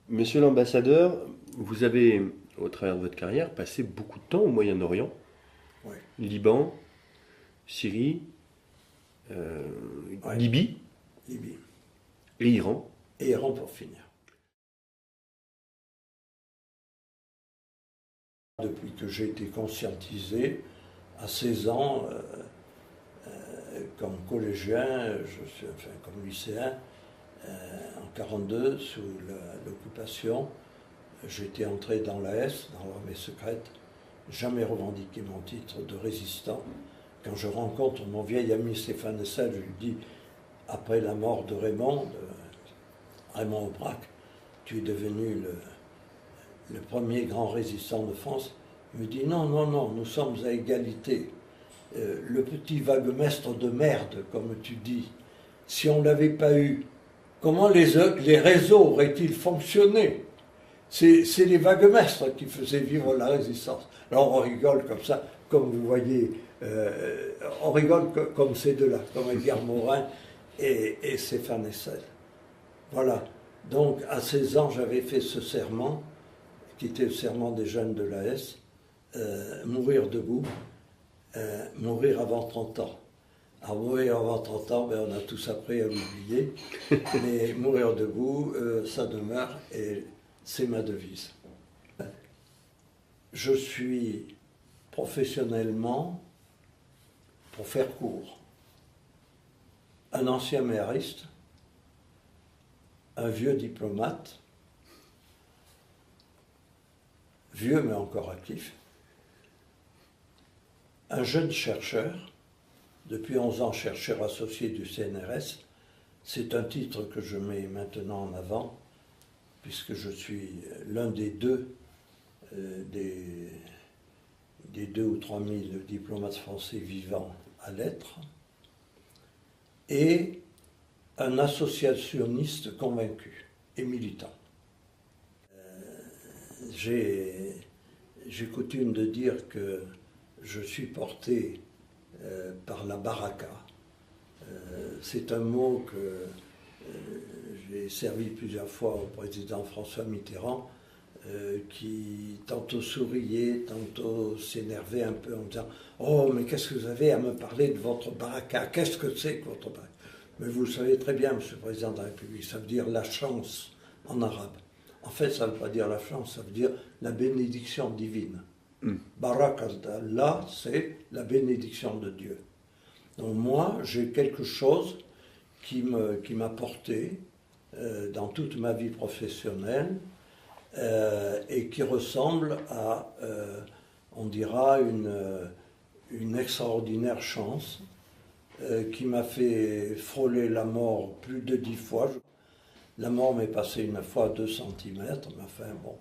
Monsieur l'ambassadeur, vous avez, au travers de votre carrière, passé beaucoup de temps au Moyen-Orient, Oui, Liban, Syrie, oui, Libye Libye. et Iran. Et Iran pour finir. Depuis que j'ai été conscientisé, à 16 ans, comme collégien, enfin comme lycéen, en 1942, sous l'occupation, j'étais entré dans l'AS, dans l'armée secrète, jamais revendiqué mon titre de résistant. Quand je rencontre mon vieil ami Stéphane Hessel, je lui dis, après la mort de Raymond Aubrac, tu es devenu le premier grand résistant de France. Il me dit, non, non, non, nous sommes à égalité. Le petit vaguemestre de merde, comme tu dis, si on ne l'avait pas eu, comment les réseaux auraient-ils fonctionné? C'est les vaguemestres qui faisaient vivre la résistance. Alors on rigole comme ça, comme vous voyez, on rigole comme ces deux-là, comme Edgar Morin et Stéphane Hessel. Voilà. Donc à 16 ans, j'avais fait ce serment, qui était le serment des jeunes de l'AS, mourir debout, mourir avant 30 ans. Alors mourir avant 30 ans, ben, on a tous appris à l'oublier, mais mourir debout, ça demeure et c'est ma devise. Je suis professionnellement, pour faire court, un ancien méhariste, un vieux diplomate, vieux mais encore actif, un jeune chercheur, depuis 11 ans chercheur associé du CNRS. C'est un titre que je mets maintenant en avant, puisque je suis l'un des deux, des 2 ou 3 000 diplomates français vivants à l'être, et un associationniste convaincu et militant. J'ai coutume de dire que je suis porté par la baraka. C'est un mot que j'ai servi plusieurs fois au président François Mitterrand, qui tantôt souriait, tantôt s'énervait un peu en disant « Oh, mais qu'est-ce que vous avez à me parler de votre baraka? Qu'est-ce que c'est que votre baraka ?» Mais vous le savez très bien, Monsieur le Président de la République, ça veut dire la chance en arabe. En fait, ça ne veut pas dire la chance, ça veut dire la bénédiction divine. Baraka d'Allah, c'est la bénédiction de Dieu. Donc moi, j'ai quelque chose qui m'a porté dans toute ma vie professionnelle et qui ressemble à, on dira, une extraordinaire chance qui m'a fait frôler la mort plus de 10 fois. La mort m'est passée une fois à 2 centimètres, mais enfin bon,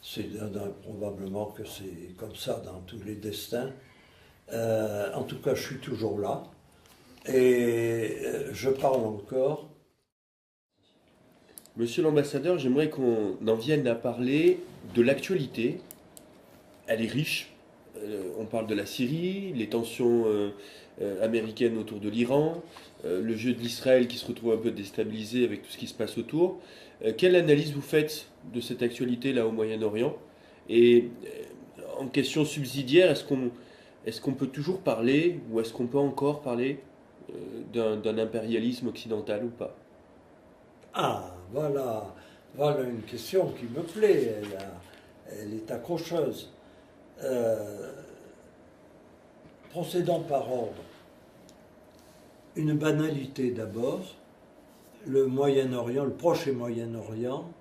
c'est probablement que c'est comme ça dans tous les destins. En tout cas, je suis toujours là. Et je parle encore. Monsieur l'ambassadeur, j'aimerais qu'on en vienne à parler de l'actualité. Elle est riche. On parle de la Syrie, les tensions américaines autour de l'Iran, le jeu d'Israël qui se retrouve un peu déstabilisé avec tout ce qui se passe autour. Quelle analyse vous faites de cette actualité là au Moyen-Orient? Et en question subsidiaire, est-ce qu'on peut toujours parler, ou est-ce qu'on peut encore parler d'un impérialisme occidental ou pas? Ah, voilà une question qui me plaît. Elle est accrocheuse. Procédons par ordre. Une banalité d'abord. Le Moyen-Orient, le Proche et Moyen-Orient,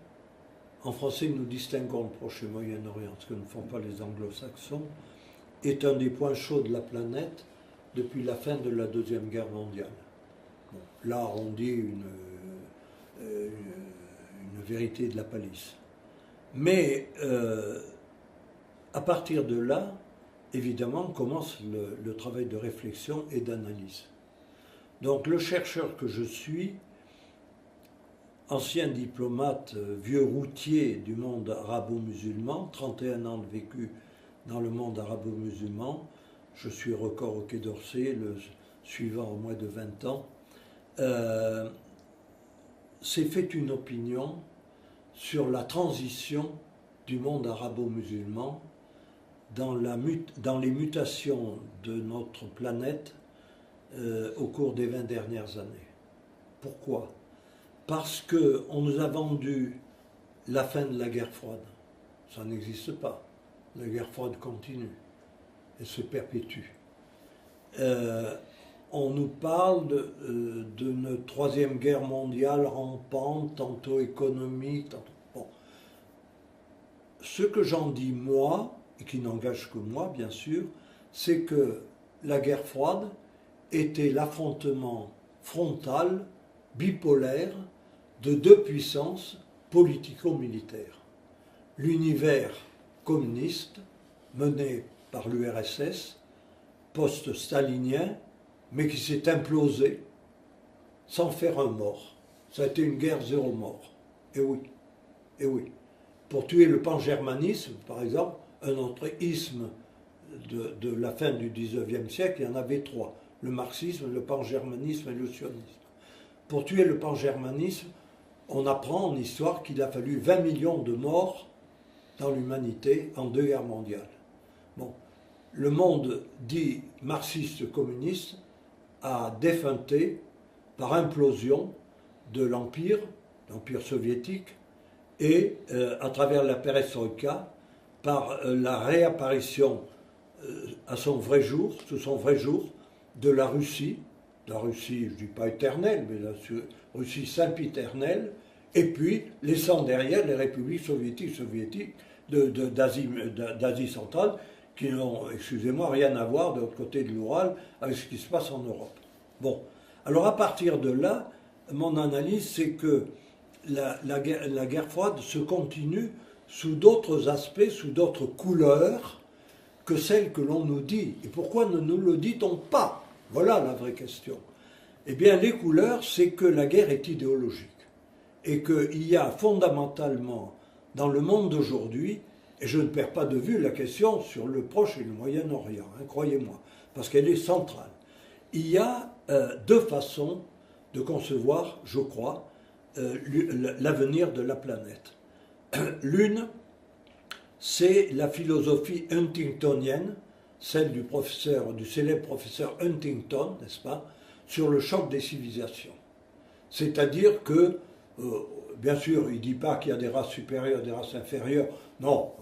en français nous distinguons le Proche et Moyen-Orient, ce que ne font pas les anglo-saxons, est un des points chauds de la planète depuis la fin de la Deuxième Guerre mondiale. Bon, là, on dit une vérité de la palisse. Mais à partir de là, évidemment, commence le travail de réflexion et d'analyse. Donc le chercheur que je suis, ancien diplomate, vieux routier du monde arabo-musulman, 31 ans de vécu dans le monde arabo-musulman, je suis record au Quai d'Orsay, le suivant au moins de 20 ans, s'est fait une opinion sur la transition du monde arabo-musulman dans les mutations de notre planète au cours des 20 dernières années. Pourquoi? Parce qu'on nous a vendu la fin de la guerre froide. Ça n'existe pas. La guerre froide continue. Elle se perpétue. On nous parle d'une troisième guerre mondiale rampante, tantôt économique, tantôt... Bon. Ce que j'en dis, moi, et qui n'engage que moi, bien sûr, c'est que la guerre froide était l'affrontement frontal, bipolaire, de deux puissances politico-militaires. L'univers communiste, mené par l'URSS, post-stalinien, mais qui s'est implosé sans faire un mort. Ça a été une guerre zéro mort. Et oui, et oui. Pour tuer le pangermanisme, par exemple, un autre isme de la fin du XIXe siècle, il y en avait trois. Le marxisme, le pangermanisme et le sionisme. Pour tuer le pangermanisme, on apprend en histoire qu'il a fallu 20 millions de morts dans l'humanité en deux guerres mondiales. Bon, le monde dit marxiste-communiste a défunté par implosion de l'Empire soviétique, et à travers la perestroïka, par la réapparition à son vrai jour, sous son vrai jour, de la Russie, je ne dis pas éternelle, mais la Russie sempiternelle, et puis laissant derrière les républiques soviétiques d'Asie centrale, qui n'ont, excusez-moi, rien à voir de l'autre côté de l'Oural avec ce qui se passe en Europe. Bon, alors à partir de là, mon analyse, c'est que la guerre froide se continue sous d'autres aspects, sous d'autres couleurs que celles que l'on nous dit. Et pourquoi ne nous le dit-on pas? Voilà la vraie question. Eh bien, les couleurs, c'est que la guerre est idéologique. Et qu'il y a fondamentalement, dans le monde d'aujourd'hui, et je ne perds pas de vue la question sur le Proche et le Moyen-Orient, hein, croyez-moi, parce qu'elle est centrale. Il y a deux façons de concevoir, je crois, l'avenir de la planète. L'une, c'est la philosophie huntingtonienne, celle du célèbre professeur Huntington, n'est-ce pas, sur le choc des civilisations. C'est-à-dire que, bien sûr, il ne dit pas qu'il y a des races supérieures et des races inférieures. Non,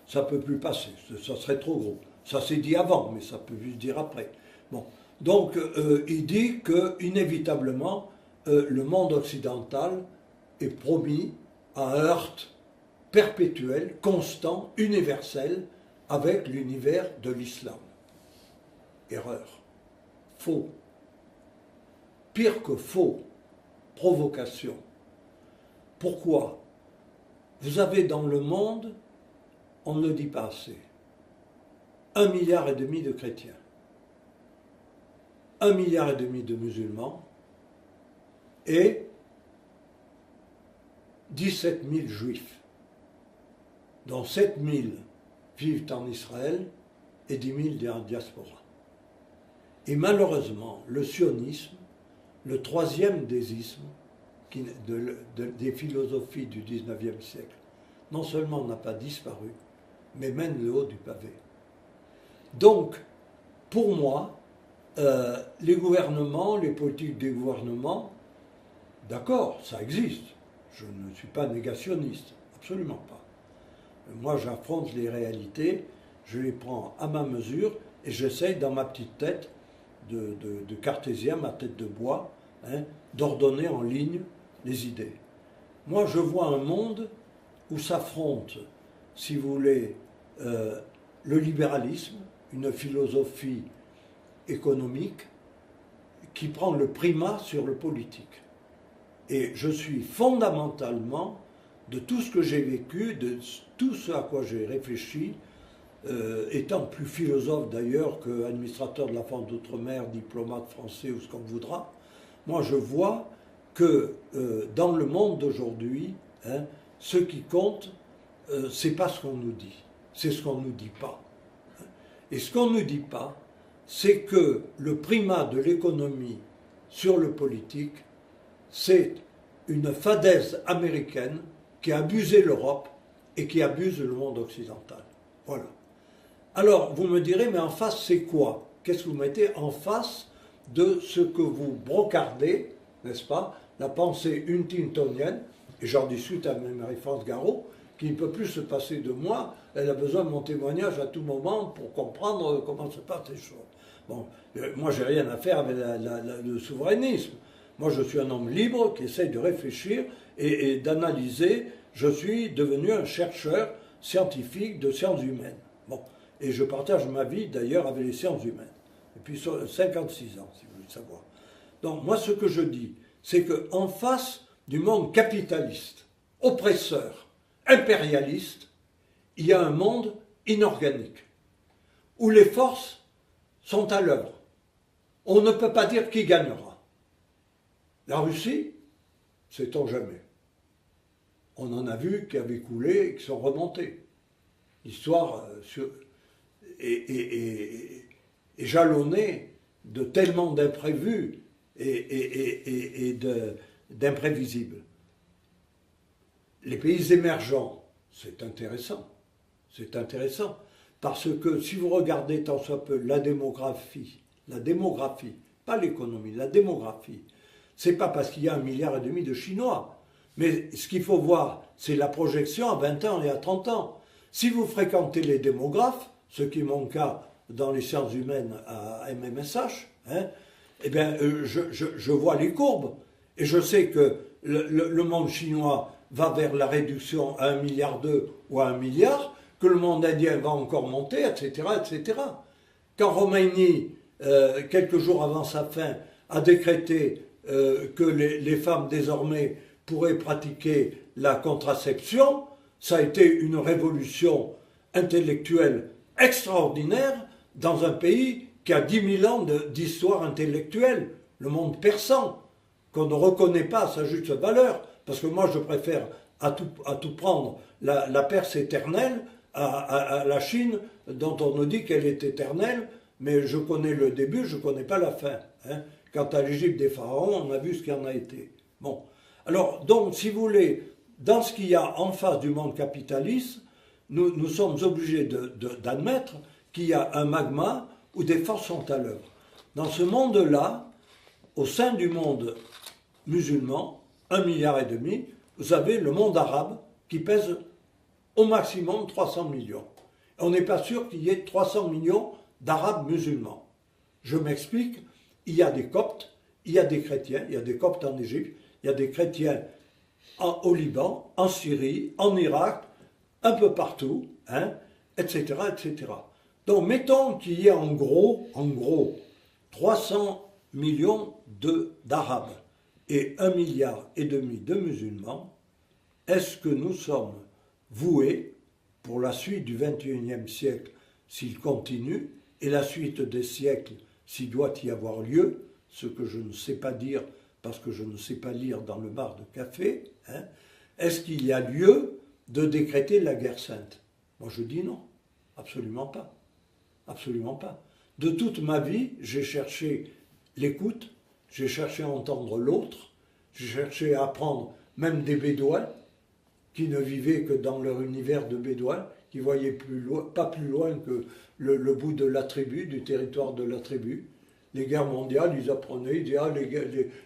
ça ne peut plus passer, ça serait trop gros. Ça s'est dit avant, mais ça peut plus se dire après. Bon. Donc, il dit qu'inévitablement, le monde occidental est promis à un heurt perpétuel, constant, universel, avec l'univers de l'islam. Erreur. Faux. Pire que faux. Provocation. Pourquoi? Vous avez dans le monde, on ne le dit pas assez, 1,5 milliard de chrétiens, 1,5 milliard de musulmans et 17 000 juifs, dont 7 000 vivent en Israël et 10 000 en diaspora. Et malheureusement, le sionisme, le troisième des ismes, des philosophies du XIXe siècle, non seulement n'a pas disparu, mais mène le haut du pavé. Donc, pour moi, les gouvernements, les politiques des gouvernements, d'accord, ça existe. Je ne suis pas négationniste, absolument pas. Moi, j'affronte les réalités, je les prends à ma mesure et j'essaye dans ma petite tête de cartésien, ma tête de bois, hein, d'ordonner en ligne les idées. Moi, je vois un monde où s'affrontent, si vous voulez, le libéralisme, une philosophie économique qui prend le primat sur le politique. Et je suis fondamentalement, de tout ce que j'ai vécu, de tout ce à quoi j'ai réfléchi, étant plus philosophe d'ailleurs qu'administrateur de la France d'outre-mer, diplomate français ou ce qu'on voudra, moi je vois que dans le monde d'aujourd'hui, hein, ce qui compte, c'est pas ce qu'on nous dit, c'est ce qu'on nous dit pas. Et ce qu'on ne nous dit pas, c'est que le primat de l'économie sur le politique, c'est une fadaise américaine qui a abusé l'Europe et qui abuse le monde occidental. Voilà. Alors, vous me direz, mais en face, c'est quoi? Qu'est-ce que vous mettez en face de ce que vous brocardez, n'est-ce pas, la pensée huntingtonienne, et j'en discute avec Marie-France Garot, qui ne peut plus se passer de moi, elle a besoin de mon témoignage à tout moment pour comprendre comment se passent les choses. Bon, moi, j'ai rien à faire avec le souverainisme. Moi, je suis un homme libre qui essaye de réfléchir et d'analyser. Je suis devenu un chercheur scientifique de sciences humaines. Bon, et je partage ma vie, d'ailleurs, avec les sciences humaines. Depuis 56 ans, si vous voulez savoir. Donc, moi, ce que je dis, c'est qu'en face du monde capitaliste, oppresseur, impérialiste, il y a un monde inorganique, où les forces sont à l'œuvre. On ne peut pas dire qui gagnera. La Russie, sait-on jamais. On en a vu qui avaient coulé et qui sont remontés. L'histoire est jalonnée de tellement d'imprévus et d'imprévisibles. Les pays émergents, c'est intéressant. C'est intéressant. Parce que si vous regardez tant soit peu la démographie, pas l'économie, la démographie, c'est pas parce qu'il y a 1,5 milliard de Chinois. Mais ce qu'il faut voir, c'est la projection à 20 ans et à 30 ans. Si vous fréquentez les démographes, ce qui est mon cas dans les sciences humaines à MMSH, hein, eh bien, je vois les courbes. Et je sais que le monde chinois va vers la réduction à 1,2 milliard ou à 1 milliard, que le monde indien va encore monter, etc., etc. Quand Khomeini, quelques jours avant sa fin, a décrété que les femmes désormais pourraient pratiquer la contraception, ça a été une révolution intellectuelle extraordinaire dans un pays qui a 10 000 ans d'histoire intellectuelle, le monde persan, qu'on ne reconnaît pas à sa juste valeur, parce que moi je préfère à tout prendre la Perse éternelle à la Chine, dont on nous dit qu'elle est éternelle, mais je connais le début, je ne connais pas la fin. Hein. Quant à l'Égypte des pharaons, on a vu ce qu'il en a été. Bon. Alors, donc, si vous voulez, dans ce qu'il y a en face du monde capitaliste, nous sommes obligés d'admettre qu'il y a un magma où des forces sont à l'œuvre. Dans ce monde-là, au sein du monde musulman, 1,5 milliard, vous avez le monde arabe qui pèse au maximum 300 millions. On n'est pas sûr qu'il y ait 300 millions d'Arabes musulmans. Je m'explique, il y a des Coptes, il y a des chrétiens, il y a des Coptes en Égypte, il y a des chrétiens au Liban, en Syrie, en Irak, un peu partout, hein, etc., etc. Donc mettons qu'il y ait en gros, 300 millions d'Arabes et 1,5 milliard de musulmans. Est-ce que nous sommes voués pour la suite du XXIe siècle, s'il continue, et la suite des siècles, s'il doit y avoir lieu, ce que je ne sais pas dire parce que je ne sais pas lire dans le bar de café, hein, est-ce qu'il y a lieu de décréter la guerre sainte? Moi je dis non, absolument pas. Absolument pas. De toute ma vie, j'ai cherché l'écoute, j'ai cherché à entendre l'autre, j'ai cherché à apprendre même des Bédouins, qui ne vivaient que dans leur univers de Bédouins, qui voyaient pas plus loin que le bout de la tribu, du territoire de la tribu. Les guerres mondiales, ils apprenaient, ils disaient, ah,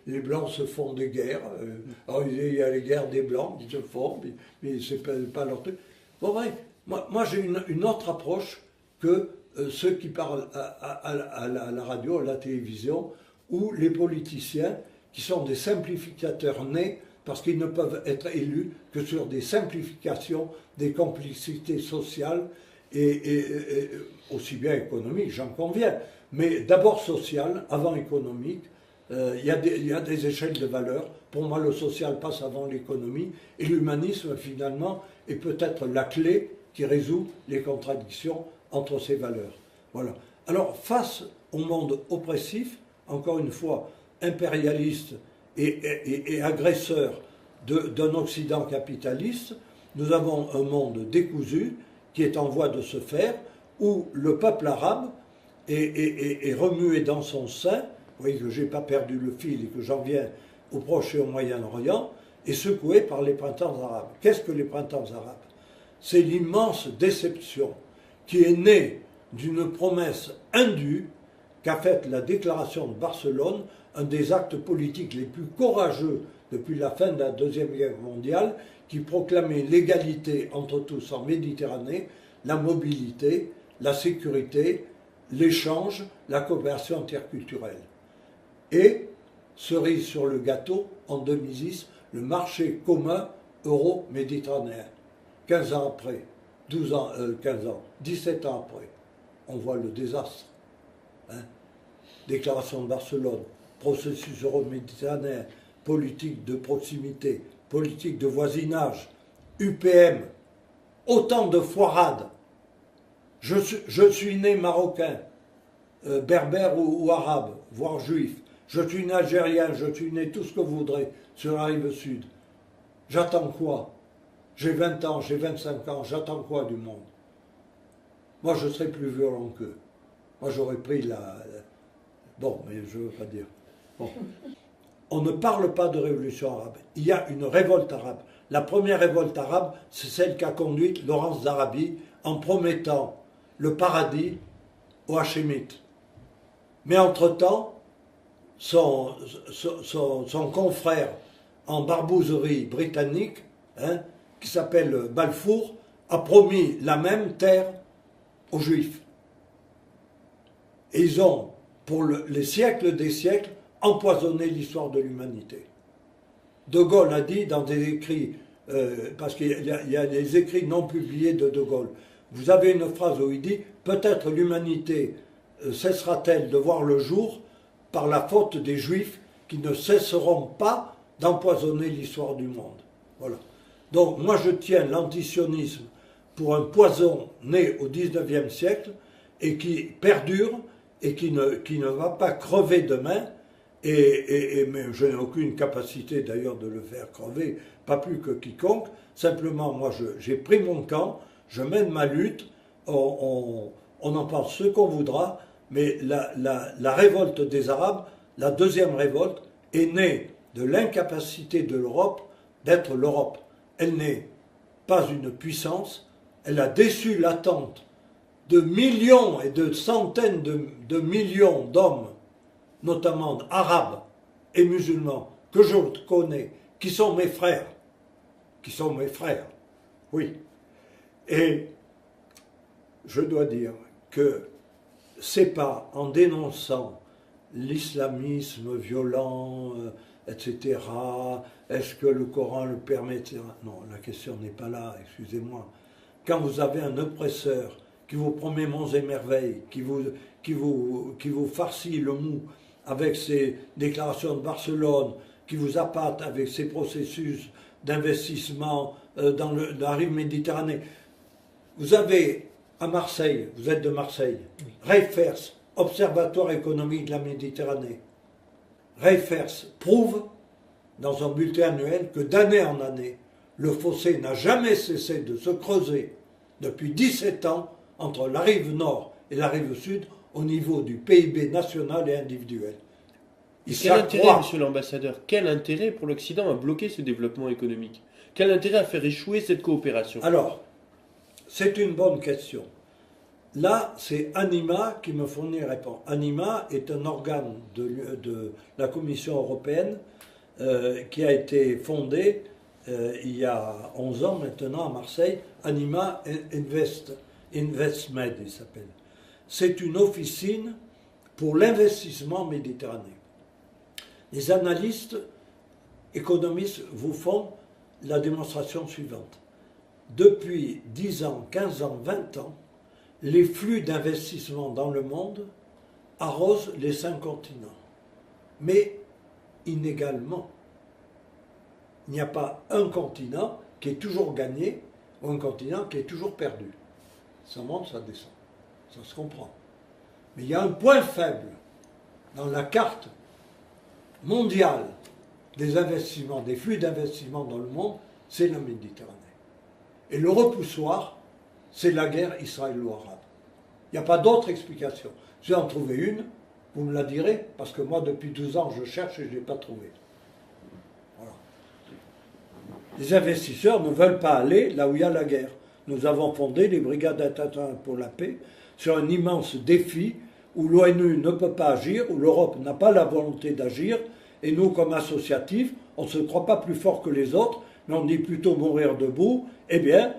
les Blancs se font des guerres. Alors, ils disaient, il y a les guerres des Blancs qui se font, mais c'est pas leur truc. Bon, bref, moi j'ai une autre approche que ceux qui parlent à la radio, à la télévision, ou les politiciens qui sont des simplificateurs nés parce qu'ils ne peuvent être élus que sur des simplifications, des complicités sociales et aussi bien économiques, j'en conviens, mais d'abord sociales, avant économiques. Il y a des échelles de valeurs. Pour moi, le social passe avant l'économie et l'humanisme, finalement, est peut-être la clé qui résout les contradictions entre ces valeurs. Voilà. Alors, face au monde oppressif, encore une fois, impérialiste et agresseur d'un Occident capitaliste, nous avons un monde décousu qui est en voie de se faire, où le peuple arabe est remué dans son sein. Vous voyez que je n'ai pas perdu le fil et que j'en viens au Proche et au Moyen-Orient. est secoué par les printemps arabes. Qu'est-ce que les printemps arabes? C'est l'immense déception qui est née d'une promesse indue qu'a faite la déclaration de Barcelone, un des actes politiques les plus courageux depuis la fin de la Deuxième Guerre mondiale, qui proclamait l'égalité entre tous en Méditerranée, la mobilité, la sécurité, l'échange, la coopération interculturelle. Et, cerise sur le gâteau, en 2010, le marché commun euro-méditerranéen. 15 ans après, 17 ans après, on voit le désastre. Hein? Déclaration de Barcelone, processus euro-méditerranéen, politique de proximité, politique de voisinage, UPM, autant de foirades. Je suis né marocain, berbère ou arabe, voire juif. Je suis né algérien, je suis né tout ce que vous voudrez sur la rive sud. J'attends quoi? J'ai 20 ans, j'ai 25 ans, j'attends quoi du monde? Moi, je serais plus violent qu'eux. Moi, j'aurais pris Bon, mais je ne veux pas dire. Bon. On ne parle pas de révolution arabe. Il y a une révolte arabe. La première révolte arabe, c'est celle qu'a conduite Laurence d'Arabie en promettant le paradis aux Hachémites. Mais entre-temps, son confrère en barbouzerie britannique, hein, qui s'appelle Balfour, a promis la même terre aux Juifs. Et ils ont, pour les siècles des siècles, empoisonné l'histoire de l'humanité. De Gaulle a dit dans des écrits, parce qu'il y a des écrits non publiés de Gaulle, vous avez une phrase où il dit « Peut-être l'humanité cessera-t-elle de voir le jour par la faute des Juifs qui ne cesseront pas d'empoisonner l'histoire du monde. » Voilà. Donc moi je tiens l'antisionisme pour un poison né au XIXe siècle et qui perdure et qui ne va pas crever demain. Mais je n'ai aucune capacité d'ailleurs de le faire crever, pas plus que quiconque. Simplement, moi, j'ai pris mon camp, je mène ma lutte, on en pense ce qu'on voudra, mais la révolte des Arabes, la deuxième révolte, est née de l'incapacité de l'Europe d'être l'Europe. Elle n'est pas une puissance, elle a déçu l'attente de millions et de centaines de millions d'hommes, notamment arabes et musulmans, que je connais, qui sont mes frères, oui. Et je dois dire que c'est pas en dénonçant l'islamisme violent, etc., est-ce que le Coran le permet, etc. Non, la question n'est pas là, excusez-moi. Quand vous avez un oppresseur qui vous promet monts et merveilles, qui vous farcit le mou avec ses déclarations de Barcelone, qui vous appâte avec ses processus d'investissement dans la rive Méditerranée. Vous avez à Marseille, vous êtes de Marseille, Reifers, Observatoire économique de la Méditerranée. Reifers prouve dans un bulletin annuel que d'année en année, le fossé n'a jamais cessé de se creuser depuis 17 ans entre la rive nord et la rive sud au niveau du PIB national et individuel. Quel intérêt, monsieur l'ambassadeur, quel intérêt pour l'Occident à bloquer ce développement économique? Quel intérêt à faire échouer cette coopération? Alors, c'est une bonne question. Là, c'est Anima qui me fournit une réponse. Anima est un organe de la Commission européenne qui a été fondé il y a 11 ans maintenant à Marseille. Anima InvestMed, il s'appelle. C'est une officine pour l'investissement méditerranéen. Les analystes économistes vous font la démonstration suivante. Depuis 10 ans, 15 ans, 20 ans, les flux d'investissement dans le monde arrosent les 5 continents, mais inégalement. Il n'y a pas un continent qui est toujours gagné ou un continent qui est toujours perdu. Ça monte, ça descend. Ça se comprend. Mais il y a un point faible dans la carte mondiale des investissements, des flux d'investissement dans le monde, c'est la Méditerranée. Et le repoussoir, c'est la guerre israélo-arabe. Il n'y a pas d'autre explication. Si j'en trouvais une, vous me la direz, parce que moi, depuis 12 ans, je cherche et je ne l'ai pas trouvée. Voilà. Les investisseurs ne veulent pas aller là où il y a la guerre. Nous avons fondé les brigades internationales pour la paix sur un immense défi où l'ONU ne peut pas agir, où l'Europe n'a pas la volonté d'agir, et nous, comme associatifs, on ne se croit pas plus fort que les autres, mais on dit plutôt mourir debout. Eh bien,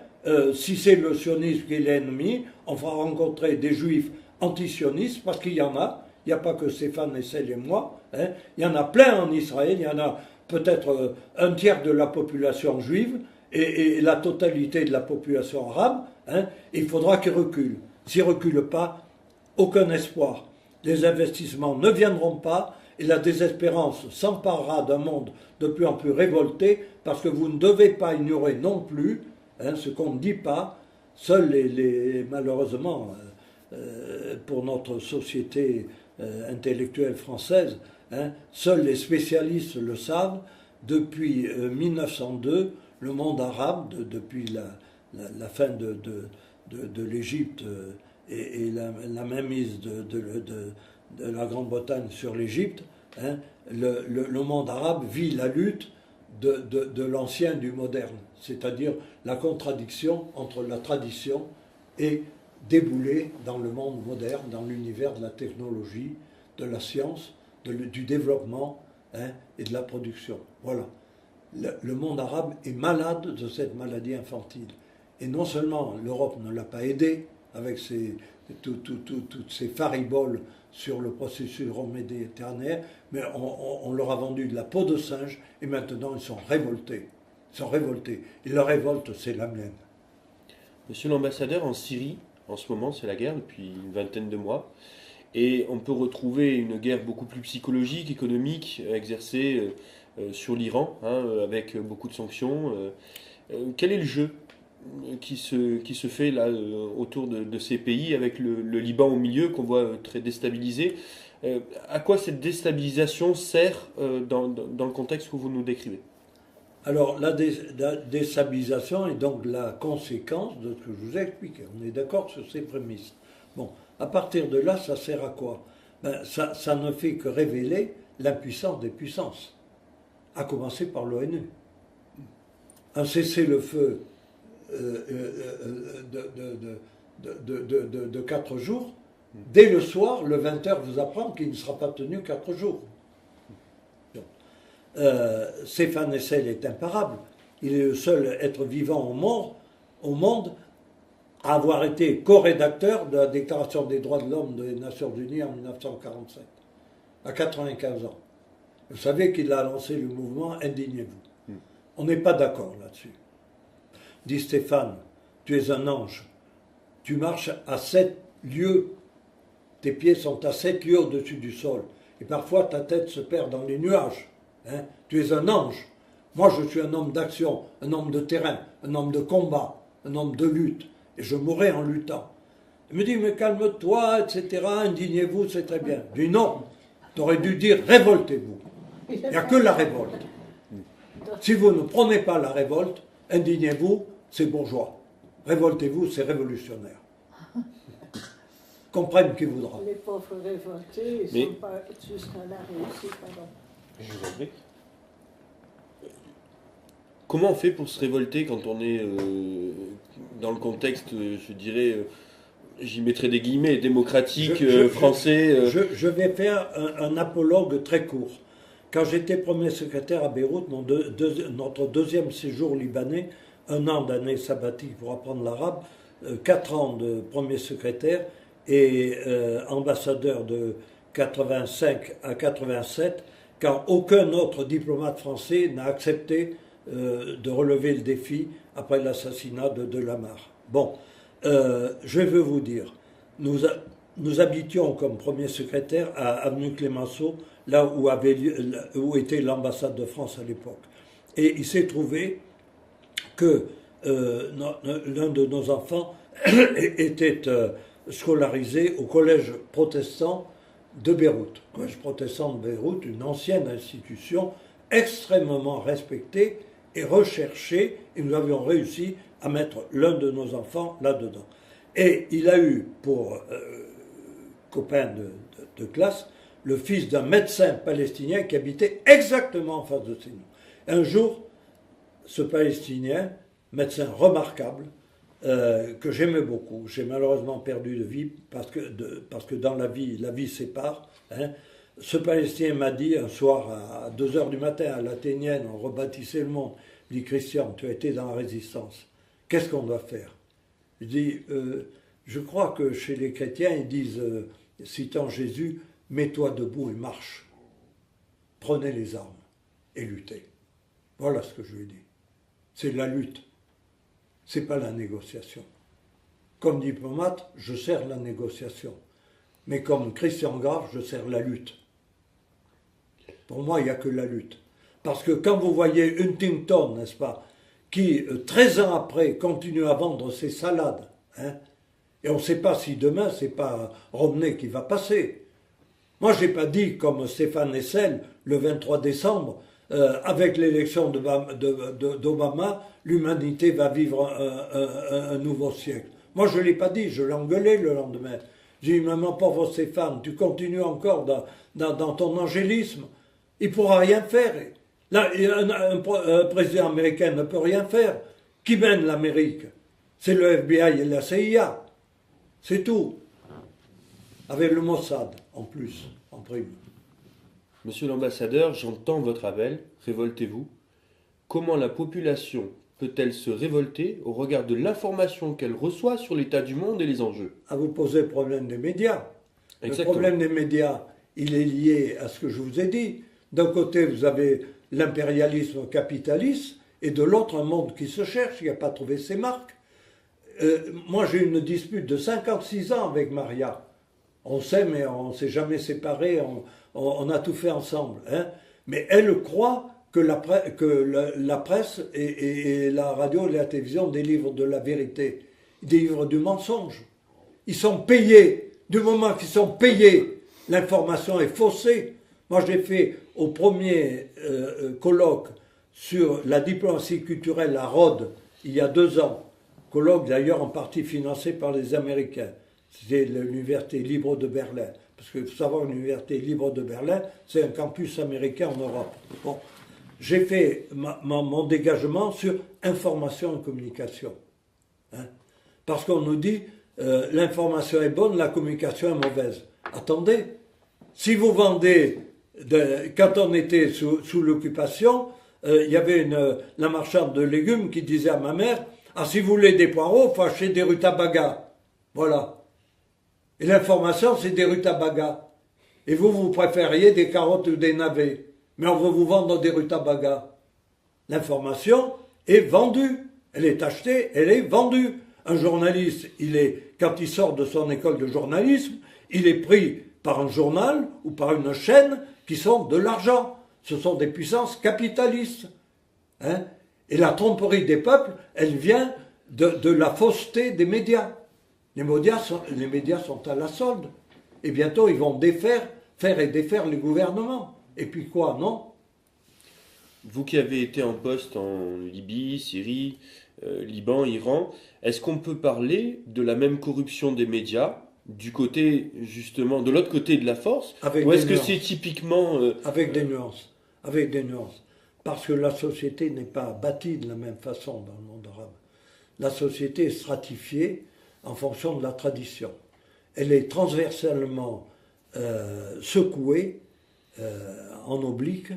si c'est le sionisme qui est l'ennemi, on fera rencontrer des juifs anti-sionistes, parce qu'il y en a. Il n'y a pas que Stéphane Hessel et moi. Hein. Il y en a plein en Israël. Il y en a peut-être un tiers de la population juive et la totalité de la population arabe. Hein. Il faudra qu'ils reculent. S'ils ne reculent pas, aucun espoir. Les investissements ne viendront pas et la désespérance s'emparera d'un monde de plus en plus révolté parce que vous ne devez pas ignorer non plus, hein, ce qu'on ne dit pas, seuls malheureusement, pour notre société intellectuelle française, hein, seuls les spécialistes le savent, depuis 1902, le monde arabe, depuis la fin de l'Égypte et la mainmise de la Grande-Bretagne sur l'Égypte, hein, le monde arabe vit la lutte de l'ancien et du moderne, c'est-à-dire la contradiction entre la tradition et débouler dans le monde moderne, dans l'univers de la technologie, de la science, du développement, hein, et de la production. Voilà. Le monde arabe est malade de cette maladie infantile. Et non seulement l'Europe ne l'a pas aidé avec toutes ces fariboles sur le processus euroméditerranéen, mais on leur a vendu de la peau de singe et maintenant ils sont révoltés. Ils sont révoltés. Et leur révolte, c'est la mienne. Monsieur l'ambassadeur, en Syrie, en ce moment, c'est la guerre depuis une vingtaine de mois. Et on peut retrouver une guerre beaucoup plus psychologique, économique, exercée sur l'Iran, hein, avec beaucoup de sanctions. Quel est le jeu qui se fait là autour de ces pays, avec le Liban au milieu, qu'on voit très déstabilisé? À quoi cette déstabilisation sert dans le contexte que vous nous décrivez? Alors, la déstabilisation est donc la conséquence de ce que je vous ai expliqué. On est d'accord sur ces prémices. Bon, à partir de là, ça sert à quoi? Ben, ça ne fait que révéler l'impuissance des puissances, à commencer par l'ONU. Un cessez-le-feu de 4 jours, dès le soir, le 20h vous apprend qu'il ne sera pas tenu 4 jours. Stéphane Hessel est imparable. Il est le seul être vivant au monde à avoir été co-rédacteur de la Déclaration des droits de l'homme des Nations Unies en 1947, à 95 ans. Vous savez qu'il a lancé le mouvement Indignez-vous. On n'est pas d'accord là-dessus. Dit Stéphane, tu es un ange. Tu marches à 7 lieues. Tes pieds sont à 7 lieues au-dessus du sol. Et parfois ta tête se perd dans les nuages. Hein? Tu es un ange. Moi, je suis un homme d'action, un homme de terrain, un homme de combat, un homme de lutte. Et je mourrai en luttant. Il me dit, mais calme-toi, etc., indignez-vous, c'est très bien. Je dis, non, tu aurais dû dire, révoltez-vous. Il n'y a que la révolte. Si vous ne prenez pas la révolte, indignez-vous, c'est bourgeois. Révoltez-vous, c'est révolutionnaire. Comprenne qui voudra. Les pauvres révoltés, ils ne sont pas jusqu'à la réussite. Je vous en prie. Comment on fait pour se révolter quand on est dans le contexte, je dirais, j'y mettrai des guillemets, démocratique, français je vais faire un apologue très court. Quand j'étais premier secrétaire à Beyrouth, notre deuxième séjour libanais, 1 an d'année sabbatique pour apprendre l'arabe, 4 ans de premier secrétaire et ambassadeur de 85 à 87, quand aucun autre diplomate français n'a accepté de relever le défi après l'assassinat de Delamare. Bon, je veux vous dire, nous habitions comme premier secrétaire à Avenue Clémenceau, là où était l'ambassade de France à l'époque. Et il s'est trouvé que l'un de nos enfants était scolarisé au collège protestant de Beyrouth. Le collège protestant de Beyrouth, une ancienne institution extrêmement respectée et recherchée, et nous avions réussi à mettre l'un de nos enfants là-dedans. Et il a eu pour copain de classe le fils d'un médecin palestinien qui habitait exactement en face de chez nous. Un jour, ce Palestinien, médecin remarquable, que j'aimais beaucoup. J'ai malheureusement perdu de vie parce que dans la vie sépare. Hein. Ce Palestinien m'a dit un soir à 2 heures du matin à l'Athénienne, on rebâtissait le monde. Il dit, Christian, tu as été dans la résistance. Qu'est-ce qu'on doit faire? Je dis, je crois que chez les chrétiens, ils disent, citant Jésus, mets-toi debout et marche. Prenez les armes et luttez. Voilà ce que je lui ai dit. C'est la lutte. C'est pas la négociation. Comme diplomate, je sers la négociation. Mais comme Christian Grave, je sers la lutte. Pour moi, il n'y a que la lutte. Parce que quand vous voyez Huntington, n'est-ce pas, qui, 13 ans après, continue à vendre ses salades, hein, et on ne sait pas si demain, c'est pas Romney qui va passer. Moi, je n'ai pas dit, comme Stéphane Hessel, le 23 décembre, avec l'élection d'Obama, l'humanité va vivre un nouveau siècle. Moi, je ne l'ai pas dit, je l'ai engueulé le lendemain. J'ai dit, mais mon pauvre Stéphane, tu continues encore dans ton angélisme. Il ne pourra rien faire. Là, un président américain ne peut rien faire. Qui mène l'Amérique? C'est le FBI et la CIA. C'est tout. Avec le Mossad, en plus, en prime. Monsieur l'ambassadeur, j'entends votre appel, révoltez-vous. Comment la population peut-elle se révolter au regard de l'information qu'elle reçoit sur l'état du monde et les enjeux? À vous poser le problème des médias. Exactement. Le problème des médias, il est lié à ce que je vous ai dit. D'un côté, vous avez l'impérialisme capitaliste, et de l'autre, un monde qui se cherche, qui n'a pas trouvé ses marques. Moi, j'ai une dispute de 56 ans avec Maria. On sait, mais on ne s'est jamais séparés, on a tout fait ensemble. Hein. Mais elle croit que la presse et la radio et la télévision délivrent de la vérité, délivrent du mensonge. Ils sont payés. Du moment qu'ils sont payés, l'information est faussée. Moi, j'ai fait au premier colloque sur la diplomatie culturelle à Rhodes, il y a 2 ans, colloque d'ailleurs en partie financé par les Américains. C'était l'Université libre de Berlin. Parce qu'il faut savoir, l'Université libre de Berlin, c'est un campus américain en Europe. Bon, j'ai fait mon dégagement sur information et communication. Hein. Parce qu'on nous dit, l'information est bonne, la communication est mauvaise. Attendez, si vous vendez, quand on était sous l'occupation, il y avait la marchande de légumes qui disait à ma mère, « Ah, si vous voulez des poireaux, il faut acheter des rutabagas. » Voilà. Et l'information, c'est des rutabagas. Et vous préfériez des carottes ou des navets. Mais on veut vous vendre des rutabagas. L'information est vendue. Elle est achetée, elle est vendue. Un journaliste, quand il sort de son école de journalisme, il est pris par un journal ou par une chaîne qui sont de l'argent. Ce sont des puissances capitalistes. Hein? Et la tromperie des peuples, elle vient de la fausseté des médias. Les médias sont à la solde. Et bientôt, ils vont faire et défaire les gouvernements. Et puis quoi, non? Vous qui avez été en poste en Libye, Syrie, Liban, Iran, est-ce qu'on peut parler de la même corruption des médias du côté, justement, de l'autre côté de la force? Ou est-ce que c'est typiquement... Avec des nuances. Avec des nuances. Parce que la société n'est pas bâtie de la même façon dans le monde arabe. La société est stratifiée en fonction de la tradition. Elle est transversalement secouée en oblique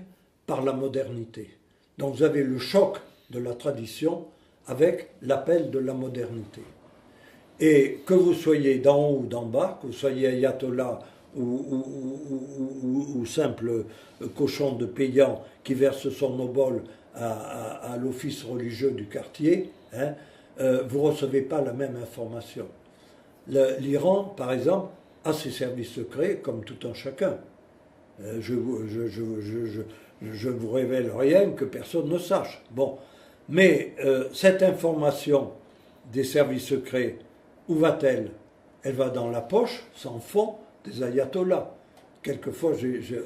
par la modernité. Donc vous avez le choc de la tradition avec l'appel de la modernité. Et que vous soyez d'en haut ou d'en bas, que vous soyez ayatollah ou simple cochon de payant qui verse son obol à l'office religieux du quartier, hein, vous ne recevez pas la même information. L'Iran, par exemple, a ses services secrets comme tout un chacun. Je ne vous révèle rien que personne ne sache. Bon. Mais cette information des services secrets, où va-t-elle? Elle va dans la poche, sans fond, des ayatollahs. Quelquefois,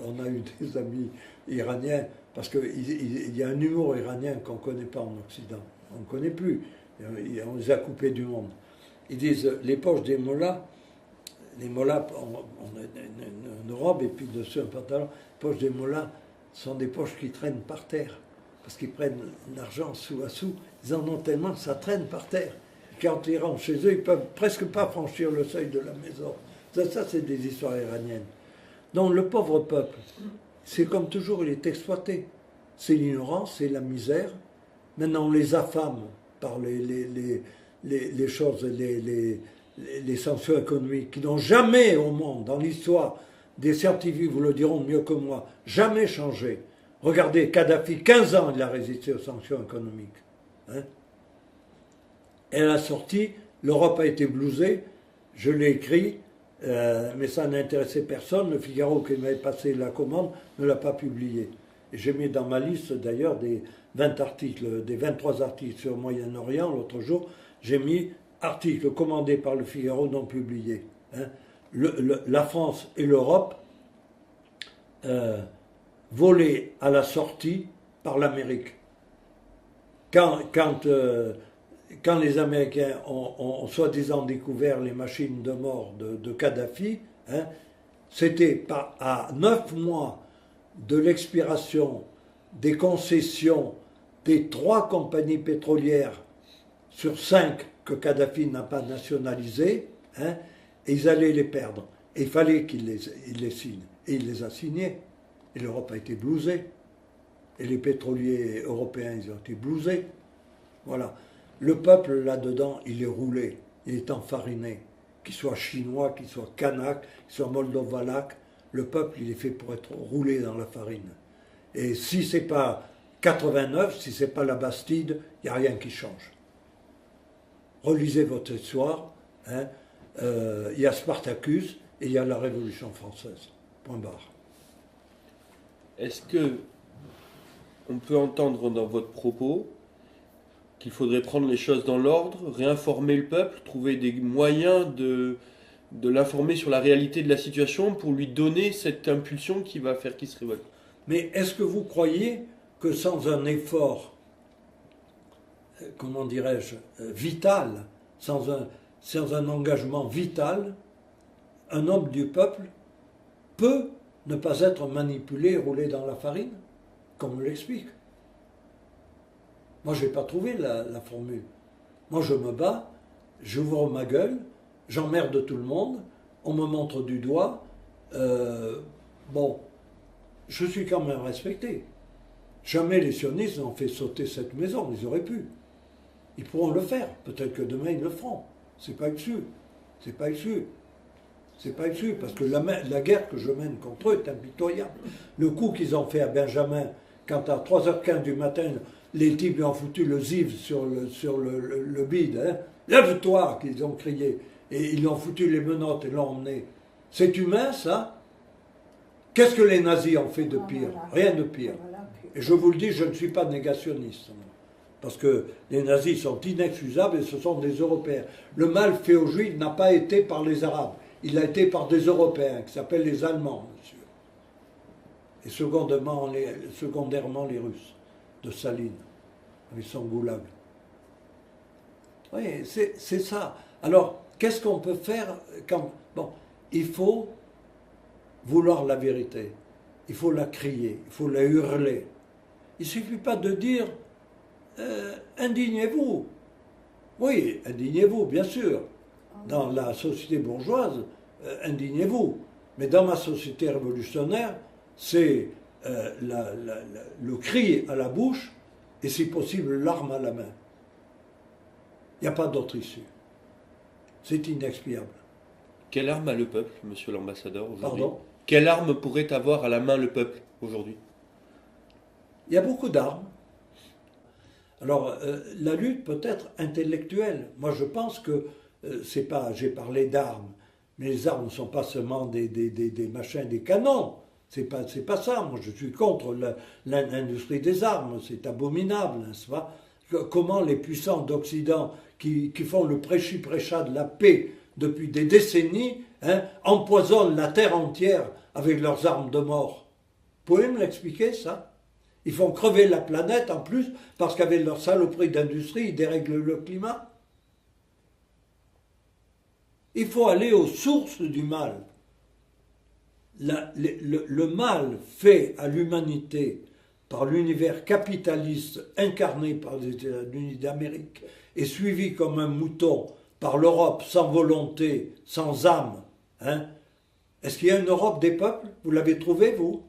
on a eu des amis iraniens, parce qu'il y a un humour iranien qu'on ne connaît pas en Occident. On ne connaît plus. On les a coupés du monde. Ils disent, les poches des mollahs, les mollahs, on a une robe et puis dessus un pantalon, les poches des mollahs sont des poches qui traînent par terre. parce qu'ils prennent l'argent sou à sou, ils en ont tellement, ça traîne par terre. Quand ils rentrent chez eux, ils peuvent presque pas franchir le seuil de la maison. Ça c'est des histoires iraniennes. Donc le pauvre peuple, c'est comme toujours, il est exploité. C'est l'ignorance, c'est la misère. Maintenant, on les affame par les choses, les sanctions économiques qui n'ont jamais au monde, dans l'histoire, des scientifiques vous le diront mieux que moi, jamais changé. Regardez, Kadhafi, 15 ans, il a résisté aux sanctions économiques. Hein? Et à la sortie, l'Europe a été blousée, je l'ai écrit, mais ça n'intéressait personne. Le Figaro, qui m'avait passé la commande, ne l'a pas publié. Et j'ai mis dans ma liste, d'ailleurs, des 20 articles, des 23 articles sur le Moyen-Orient, l'autre jour, j'ai mis articles commandés par le Figaro non publiés. Hein. La France et l'Europe volés à la sortie par l'Amérique. Quand les Américains ont soi-disant découvert les machines de mort de Kadhafi, hein, c'était à 9 mois de l'expiration des concessions des 3 compagnies pétrolières sur 5 que Kadhafi n'a pas nationalisées, hein, et ils allaient les perdre. Et il fallait qu'il les signe. Et il les a signés. Et l'Europe a été blousée. Et les pétroliers européens, ils ont été blousés. Voilà. Le peuple, là-dedans, il est roulé. Il est enfariné. Qu'il soit chinois, qu'il soit kanak, qu'il soit moldovalaque, le peuple, il est fait pour être roulé dans la farine. Et si c'est pas 89, si c'est pas la Bastide, il n'y a rien qui change. Relisez votre histoire. Hein. Il y a Spartacus et il y a la Révolution française. Point barre. Est-ce que on peut entendre dans votre propos qu'il faudrait prendre les choses dans l'ordre, réinformer le peuple, trouver des moyens de l'informer sur la réalité de la situation pour lui donner cette impulsion qui va faire qu'il se révolte? Mais est-ce que vous croyez que sans un effort, comment dirais-je, vital, sans un engagement vital, un homme du peuple peut ne pas être manipulé et roulé dans la farine, comme on l'explique? Moi, je n'ai pas trouvé la formule. Moi, je me bats, j'ouvre ma gueule, j'emmerde tout le monde, on me montre du doigt. Bon, je suis quand même respecté. Jamais les sionistes n'ont fait sauter cette maison, ils auraient pu. Ils pourront le faire, peut-être que demain ils le feront. C'est pas exclu. C'est pas exclu. C'est pas exclu, parce que la guerre que je mène contre eux est impitoyable. Le coup qu'ils ont fait à Benjamin, quand à 3h15 du matin, les types lui ont foutu le ziv sur le bide, hein. Lève-toi, qu'ils ont crié, et ils lui ont foutu les menottes et l'ont emmené. C'est humain, ça? Qu'est-ce que les nazis ont fait de pire? Rien de pire. Et je vous le dis, je ne suis pas négationniste. Parce que les nazis sont inexcusables et ce sont des Européens. Le mal fait aux Juifs n'a pas été par les Arabes. Il a été par des Européens, qui s'appellent les Allemands, monsieur. Et secondairement les Russes, de Staline, avec son goulag. Oui, c'est ça. Alors, qu'est-ce qu'on peut faire quand... Bon, il faut vouloir la vérité. Il faut la crier, il faut la hurler. Il ne suffit pas de dire indignez-vous. Oui, indignez-vous, bien sûr. Dans la société bourgeoise, indignez-vous. Mais dans ma société révolutionnaire, c'est le cri à la bouche et si possible l'arme à la main. Il n'y a pas d'autre issue. C'est inexpiable. Quelle arme a le peuple, monsieur l'ambassadeur, aujourd'hui? Pardon? Quelle arme pourrait avoir à la main le peuple aujourd'hui? Il y a beaucoup d'armes. Alors, la lutte peut être intellectuelle. Moi, je pense que c'est pas... J'ai parlé d'armes, mais les armes ne sont pas seulement des machins, des canons. C'est pas ça. Moi, je suis contre l'industrie des armes. C'est abominable, n'est-ce pas? Comment les puissants d'Occident qui font le prêchi-prêcha de la paix depuis des décennies, hein, empoisonnent la terre entière avec leurs armes de mort. Vous pouvez me l'expliquer, ça? Ils font crever la planète en plus parce qu'avec leur saloperie d'industrie, ils dérèglent le climat. Il faut aller aux sources du mal. Le mal fait à l'humanité par l'univers capitaliste incarné par les États-Unis d'Amérique et suivi comme un mouton par l'Europe sans volonté, sans âme, hein, est-ce qu'il y a une Europe des peuples? Vous l'avez trouvé, vous?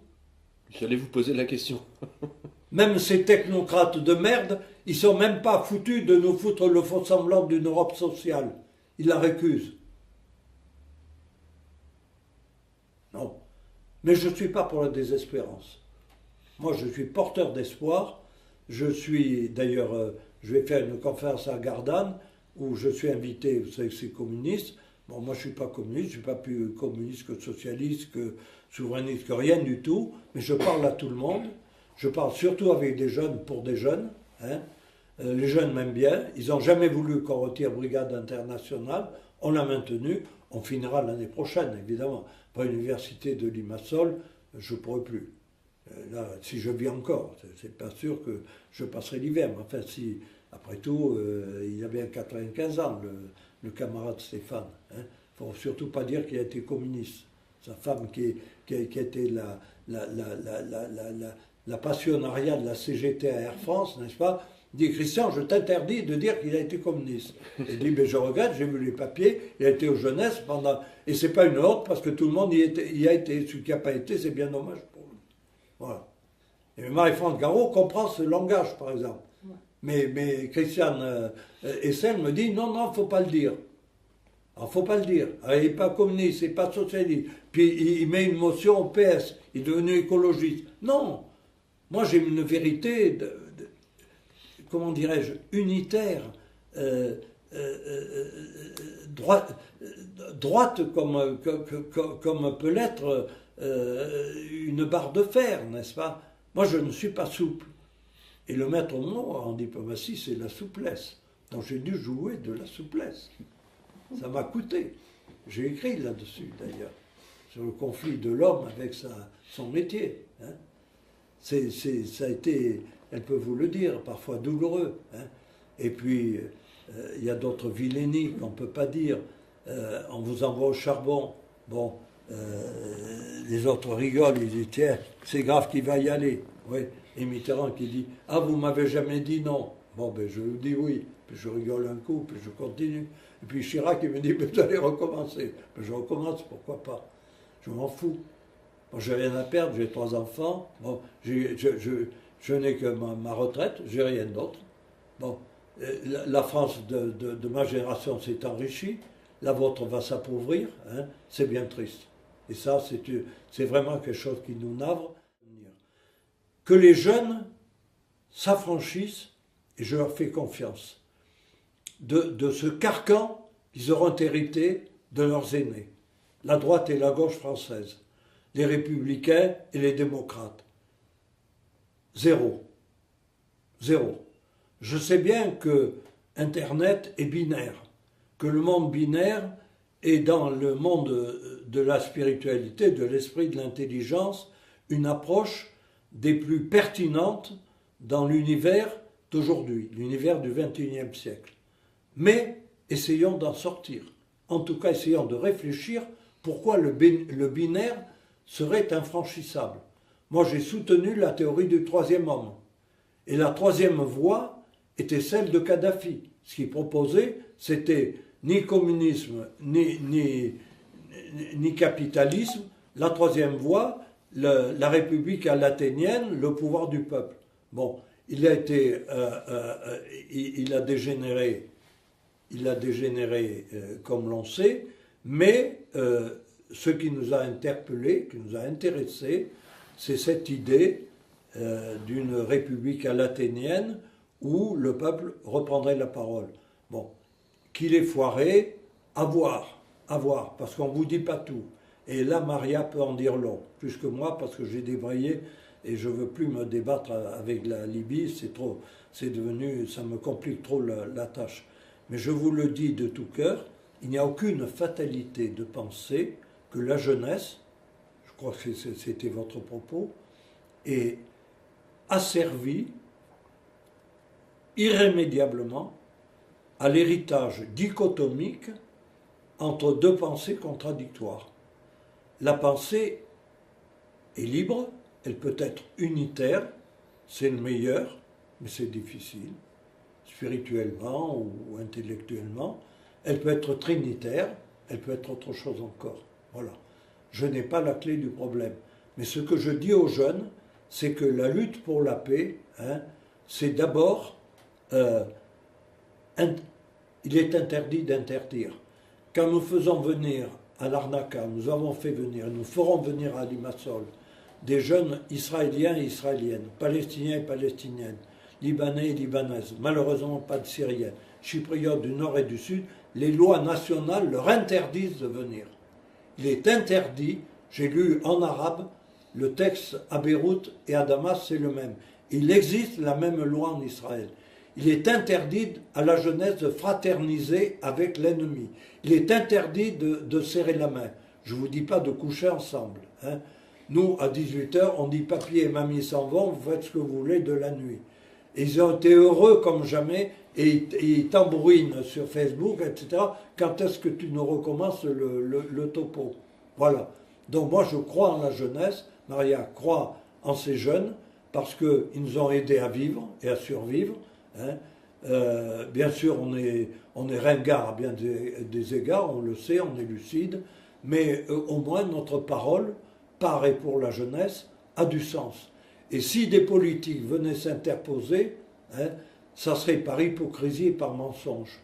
J'allais vous poser la question. Même ces technocrates de merde, ils sont même pas foutus de nous foutre le faux semblant d'une Europe sociale. Ils la récusent. Non. Mais je ne suis pas pour la désespérance. Moi, je suis porteur d'espoir. Je suis, d'ailleurs, je vais faire une conférence à Gardanne où je suis invité, vous savez que c'est communiste. Bon, moi, je ne suis pas communiste, je ne suis pas plus communiste que socialiste, que souverainiste, que rien du tout. Mais je parle à tout le monde. Je parle surtout avec des jeunes pour des jeunes. Hein. Les jeunes m'aiment bien. Ils n'ont jamais voulu qu'on retire Brigade Internationale. On l'a maintenu. On finira l'année prochaine, évidemment. Pas l'université de Limassol, je ne pourrai plus. Là, si je vis encore, c'est pas sûr que je passerai l'hiver. Mais enfin, si, après tout, il a bien 95 ans, le camarade Stéphane. Il ne faut surtout pas dire qu'il a été communiste. Sa femme qui a été la passionnariat de la CGT à Air France, n'est-ce pas, dit Christian, je t'interdis de dire qu'il a été communiste. Il dit, mais je regrette, j'ai vu les papiers, il a été aux jeunesses pendant. Et c'est pas une honte parce que tout le monde y a été. Celui qui n'a pas été, c'est bien dommage pour lui. Voilà. Et Marie-France Garot comprend ce langage, par exemple. Ouais. Mais Christiane Essel me dit, non, il ne faut pas le dire. Alors, il ne faut pas le dire. Alors, il n'est pas communiste, il n'est pas socialiste. Puis il met une motion au PS, il est devenu écologiste. Non. Moi, j'ai une vérité, comment dirais-je, unitaire, droite comme peut l'être une barre de fer, n'est-ce pas? Moi, je ne suis pas souple. Et le maître mot en diplomatie, c'est la souplesse. Donc j'ai dû jouer de la souplesse. Ça m'a coûté. J'ai écrit là-dessus, d'ailleurs, sur le conflit de l'homme avec son métier. Hein. Ça a été, elle peut vous le dire, parfois douloureux. Hein. Et puis, il y a d'autres vilainies qu'on ne peut pas dire. On vous envoie au charbon. Bon, les autres rigolent, ils disent, tiens, c'est grave qu'il va y aller. Oui. Et Mitterrand qui dit, ah, vous m'avez jamais dit non. Bon, ben je vous dis oui. Puis je rigole un coup, puis je continue. Et puis Chirac, il me dit, mais vous allez recommencer. Ben, je recommence, pourquoi pas? Je m'en fous. Moi, j'ai rien à perdre, j'ai 3 enfants. Bon, je n'ai que ma retraite, j'ai rien d'autre. Bon, la France de ma génération s'est enrichie, la vôtre va s'appauvrir, hein, c'est bien triste. Et ça, c'est vraiment quelque chose qui nous navre. Que les jeunes s'affranchissent, et je leur fais confiance, de ce carcan qu'ils auront hérité de leurs aînés, la droite et la gauche française, les républicains et les démocrates. Zéro. Zéro. Je sais bien que Internet est binaire, que le monde binaire est dans le monde de la spiritualité, de l'esprit, de l'intelligence, une approche des plus pertinentes dans l'univers d'aujourd'hui, l'univers du XXIe siècle. Mais essayons d'en sortir. En tout cas, essayons de réfléchir pourquoi le binaire serait infranchissable. Moi, j'ai soutenu la théorie du troisième homme. Et la troisième voie était celle de Kadhafi. Ce qu'il proposait, c'était ni communisme, ni capitalisme. La troisième voie, la République à l'athénienne, le pouvoir du peuple. Bon, il a dégénéré, comme l'on sait, mais ce qui nous a interpellés, qui nous a intéressés, c'est cette idée d'une république à l'athénienne où le peuple reprendrait la parole. Bon, qu'il est foiré, à voir, parce qu'on ne vous dit pas tout. Et là, Maria peut en dire long, plus que moi, parce que j'ai débrayé et je ne veux plus me débattre avec la Libye, c'est devenu, ça me complique trop la tâche. Mais je vous le dis de tout cœur, il n'y a aucune fatalité de penser que la jeunesse, je crois que c'était votre propos, est asservie irrémédiablement à l'héritage dichotomique entre 2 pensées contradictoires. La pensée est libre, elle peut être unitaire, c'est le meilleur, mais c'est difficile, spirituellement ou intellectuellement. Elle peut être trinitaire, elle peut être autre chose encore. Voilà. Je n'ai pas la clé du problème. Mais ce que je dis aux jeunes, c'est que la lutte pour la paix, hein, c'est d'abord, il est interdit d'interdire. Quand nous faisons venir à Larnaca, nous avons fait venir, nous ferons venir à Limassol, des jeunes Israéliens et Israéliennes, Palestiniens et Palestiniennes, Libanais et Libanaises, malheureusement pas de Syriens, Chypriotes du Nord et du Sud, les lois nationales leur interdisent de venir. Il est interdit, j'ai lu en arabe, le texte à Beyrouth et à Damas, c'est le même. Il existe la même loi en Israël. Il est interdit à la jeunesse de fraterniser avec l'ennemi. Il est interdit de serrer la main. Je ne vous dis pas de coucher ensemble. Hein. Nous, à 18h, on dit papier et mamie s'en vont, vous faites ce que vous voulez de la nuit. Et ils ont été heureux comme jamais et ils tambourinent sur Facebook, etc. Quand est-ce que tu nous recommences le topo? Voilà. Donc moi, je crois en la jeunesse. Maria croit en ces jeunes parce qu'ils nous ont aidés à vivre et à survivre. Hein. Bien sûr, on est ringard à bien des égards, on le sait, on est lucide, mais au moins notre parole, par et pour la jeunesse, a du sens. Et si des politiques venaient s'interposer, hein, ça serait par hypocrisie et par mensonge,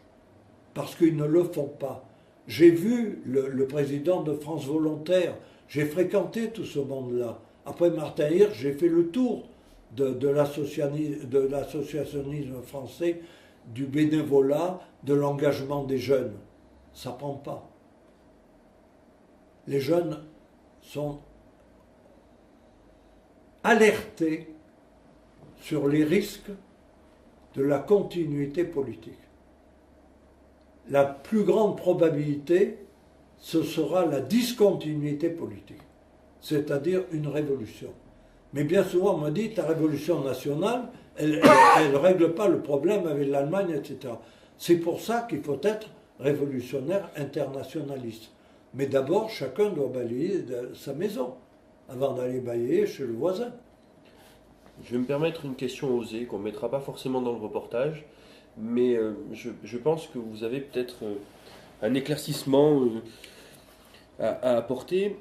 parce qu'ils ne le font pas. J'ai vu le président de France Volontaire, j'ai fréquenté tout ce monde-là. Après Martin Hirsch, j'ai fait le tour de l'associationnisme français, du bénévolat, de l'engagement des jeunes. Ça ne prend pas. Les jeunes sont alertés sur les risques de la continuité politique. La plus grande probabilité, ce sera la discontinuité politique, c'est-à-dire une révolution. Mais bien souvent, on me dit, ta révolution nationale, elle ne règle pas le problème avec l'Allemagne, etc. C'est pour ça qu'il faut être révolutionnaire internationaliste. Mais d'abord, chacun doit balayer sa maison, avant d'aller balayer chez le voisin. Je vais me permettre une question osée, qu'on ne mettra pas forcément dans le reportage, mais je pense que vous avez peut-être un éclaircissement à apporter.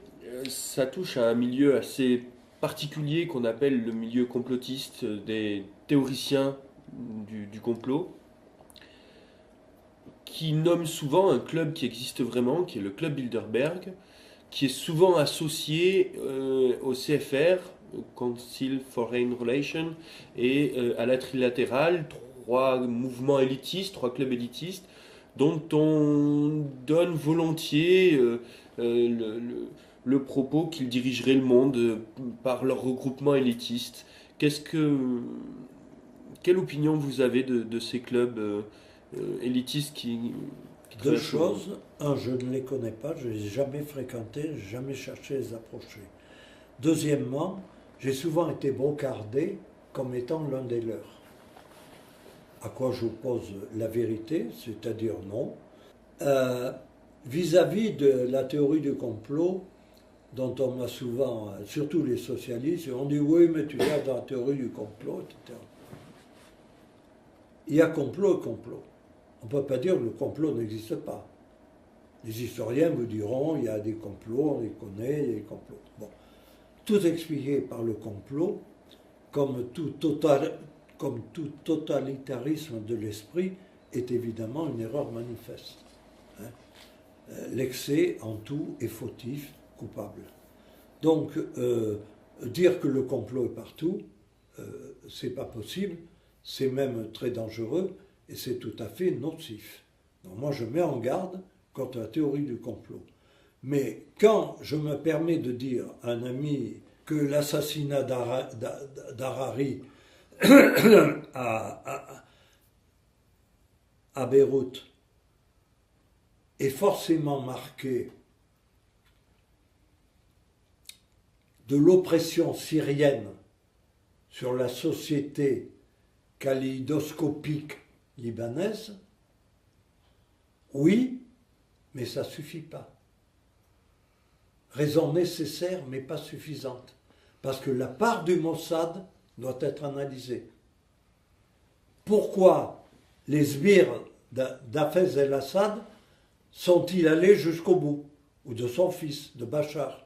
Ça touche à un milieu assez particulier qu'on appelle le milieu complotiste des théoriciens du complot, qui nomme souvent un club qui existe vraiment, qui est le club Bilderberg, qui est souvent associé au CFR, Council Foreign Relations, et à la trilatérale, trois mouvements élitistes, trois clubs élitistes, dont on donne volontiers le propos qu'ils dirigeraient le monde par leur regroupement élitiste. Quelle opinion vous avez de ces clubs élitistes qui Deux choses. Un, je ne les connais pas, je ne les ai jamais fréquentés, jamais cherché à les approcher. Deuxièmement, j'ai souvent été brocardé comme étant l'un des leurs. À quoi j'oppose la vérité, c'est-à-dire non. Vis-à-vis de la théorie du complot, dont on m'a souvent, surtout les socialistes, on dit oui, mais tu es dans la théorie du complot, etc. Il y a complot et complot. On ne peut pas dire que le complot n'existe pas. Les historiens vous diront il y a des complots, on les connaît, il y a des complots. Bon. Tout expliqué par le complot, comme tout totalitarisme de l'esprit, est évidemment une erreur manifeste. Hein. L'excès en tout est fautif, coupable. Donc, dire que le complot est partout, c'est pas possible, c'est même très dangereux et c'est tout à fait nocif. Donc moi, je mets en garde contre la théorie du complot. Mais quand je me permets de dire à un ami que l'assassinat d'Harari à Beyrouth est forcément marqué de l'oppression syrienne sur la société kaléidoscopique libanaise, oui, mais ça ne suffit pas. Raison nécessaire, mais pas suffisante. Parce que la part du Mossad doit être analysée. Pourquoi les sbires d'Hafez el-Assad sont-ils allés jusqu'au bout? Ou de son fils, de Bachar?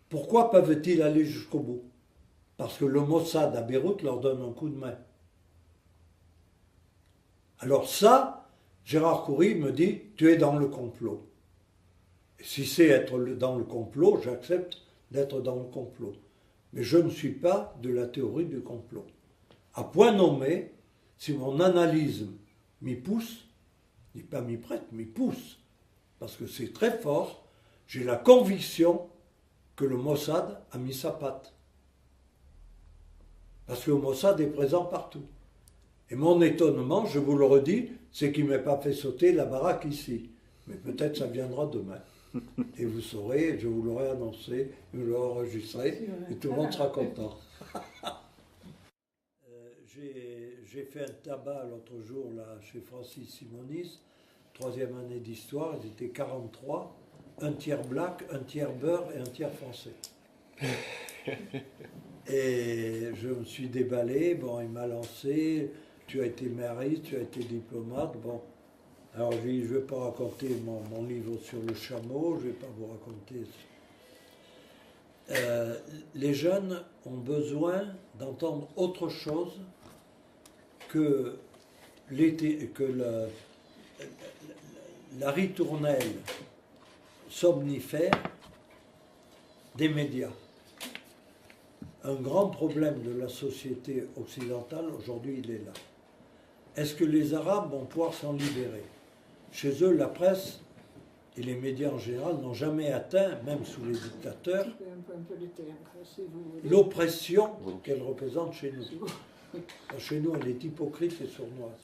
Pourquoi peuvent-ils aller jusqu'au bout? Parce que le Mossad à Beyrouth leur donne un coup de main. Alors ça, Gérard Khoury me dit, tu es dans le complot. Et si c'est être dans le complot, j'accepte d'être dans le complot. Mais je ne suis pas de la théorie du complot. À point nommé, si mon analyse m'y pousse, je ne dis pas m'y prête, m'y pousse, parce que c'est très fort, j'ai la conviction que le Mossad a mis sa patte. Parce que le Mossad est présent partout. Et mon étonnement, je vous le redis, c'est qu'il ne m'ait pas fait sauter la baraque ici. Mais peut-être ça viendra demain. Et vous saurez, je vous l'aurai annoncé, je vous l'aurai enregistré, et tout le monde sera content. J'ai fait un tabac l'autre jour là, chez Francis Simonis, 3e année d'histoire, ils étaient 43, un tiers black, un tiers beurre et un tiers français. Et je me suis déballé, bon, il m'a lancé, tu as été mairiste, tu as été diplomate, bon. Alors je ne vais pas raconter mon livre sur le chameau, je ne vais pas vous raconter. Les jeunes ont besoin d'entendre autre chose que la ritournelle somnifère des médias. Un grand problème de la société occidentale, aujourd'hui, il est là. Est-ce que les Arabes vont pouvoir s'en libérer? Chez eux, la presse et les médias en général n'ont jamais atteint, même sous les dictateurs, l'oppression qu'elle représente chez nous. Chez nous, elle est hypocrite et sournoise.